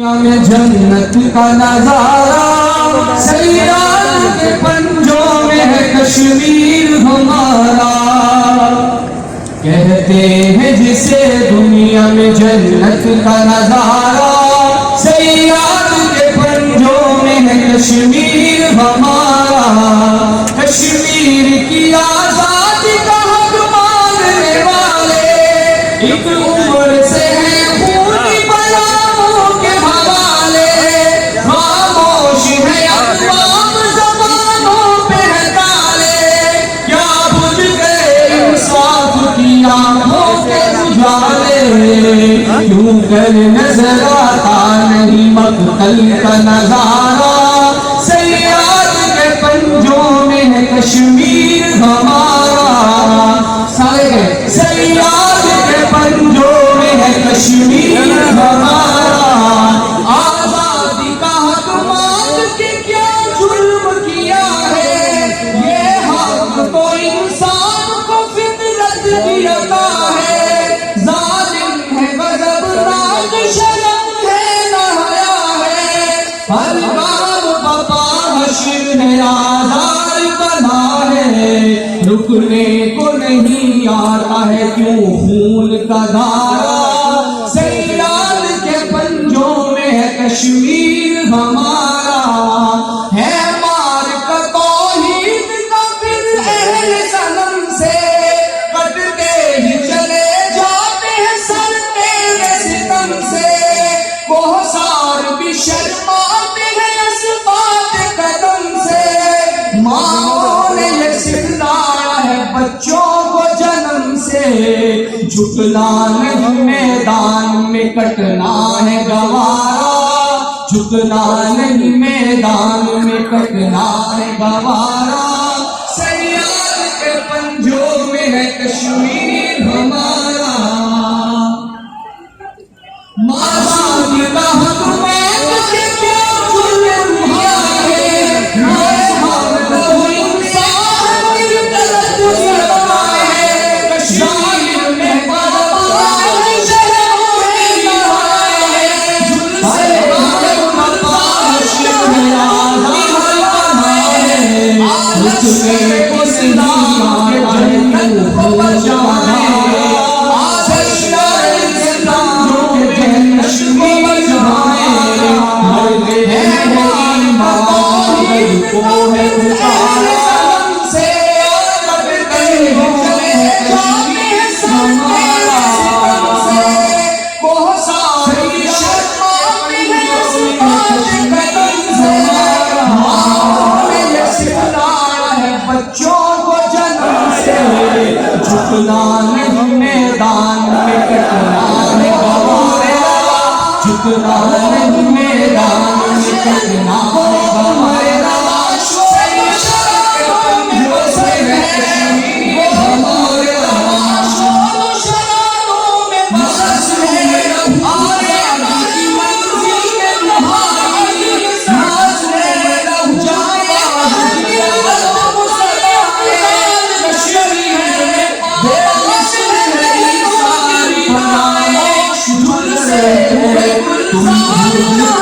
میں جنت کا نظارہ سیال کے پنجوں میں ہے کشمیر ہمارا. کہتے ہیں جسے دنیا میں جنت کا نظارہ سیال کے پنجوں میں ہے کشمیر ہمارا. کشمیر کی آزادی کا حق ماننے والے ایک عمر سے ہیں کیوں کر نظر آتا نہیں مقتل کا نظارہ. سیاد کے پنجوں میں ہے کشمیر ہمارا. سیاد کے پنجوں میں ہے کشمیر ہمارا. آزادی کا حق مانگ کے کیا ظلم کیا ہے. یہ حق تو انسان کو فطرت کی عطا ہے. ہر بار بپا حشر ہے آزار بنا ہے. رکنے کو نہیں آتا ہے کیوں خون کا دھارا. سیال کے پنجوں میں ہے کشمیر ہمارا. ہے مار کا توحید کا پھر اہل صنم سے کٹتے ہی چلے جاتے ہیں سر تیرے ستم سے. کوہسار بھی شرما بچوں کو جنم سے. جھکنا نہیں میدان میں کٹنا ہے گوارا. جھکنا نہیں میدان میں کٹنا ہے گوارا. سیال کے پنجوں میں ہے کشمیر ہمارا. آزادی کا حق مانگ کے کیا ظلم کیا ہے. جھکنا نہیں میدان میں کٹنا ہے گوارا. جھکنا نہیں میدان میں کٹنا ہے گوارا. تم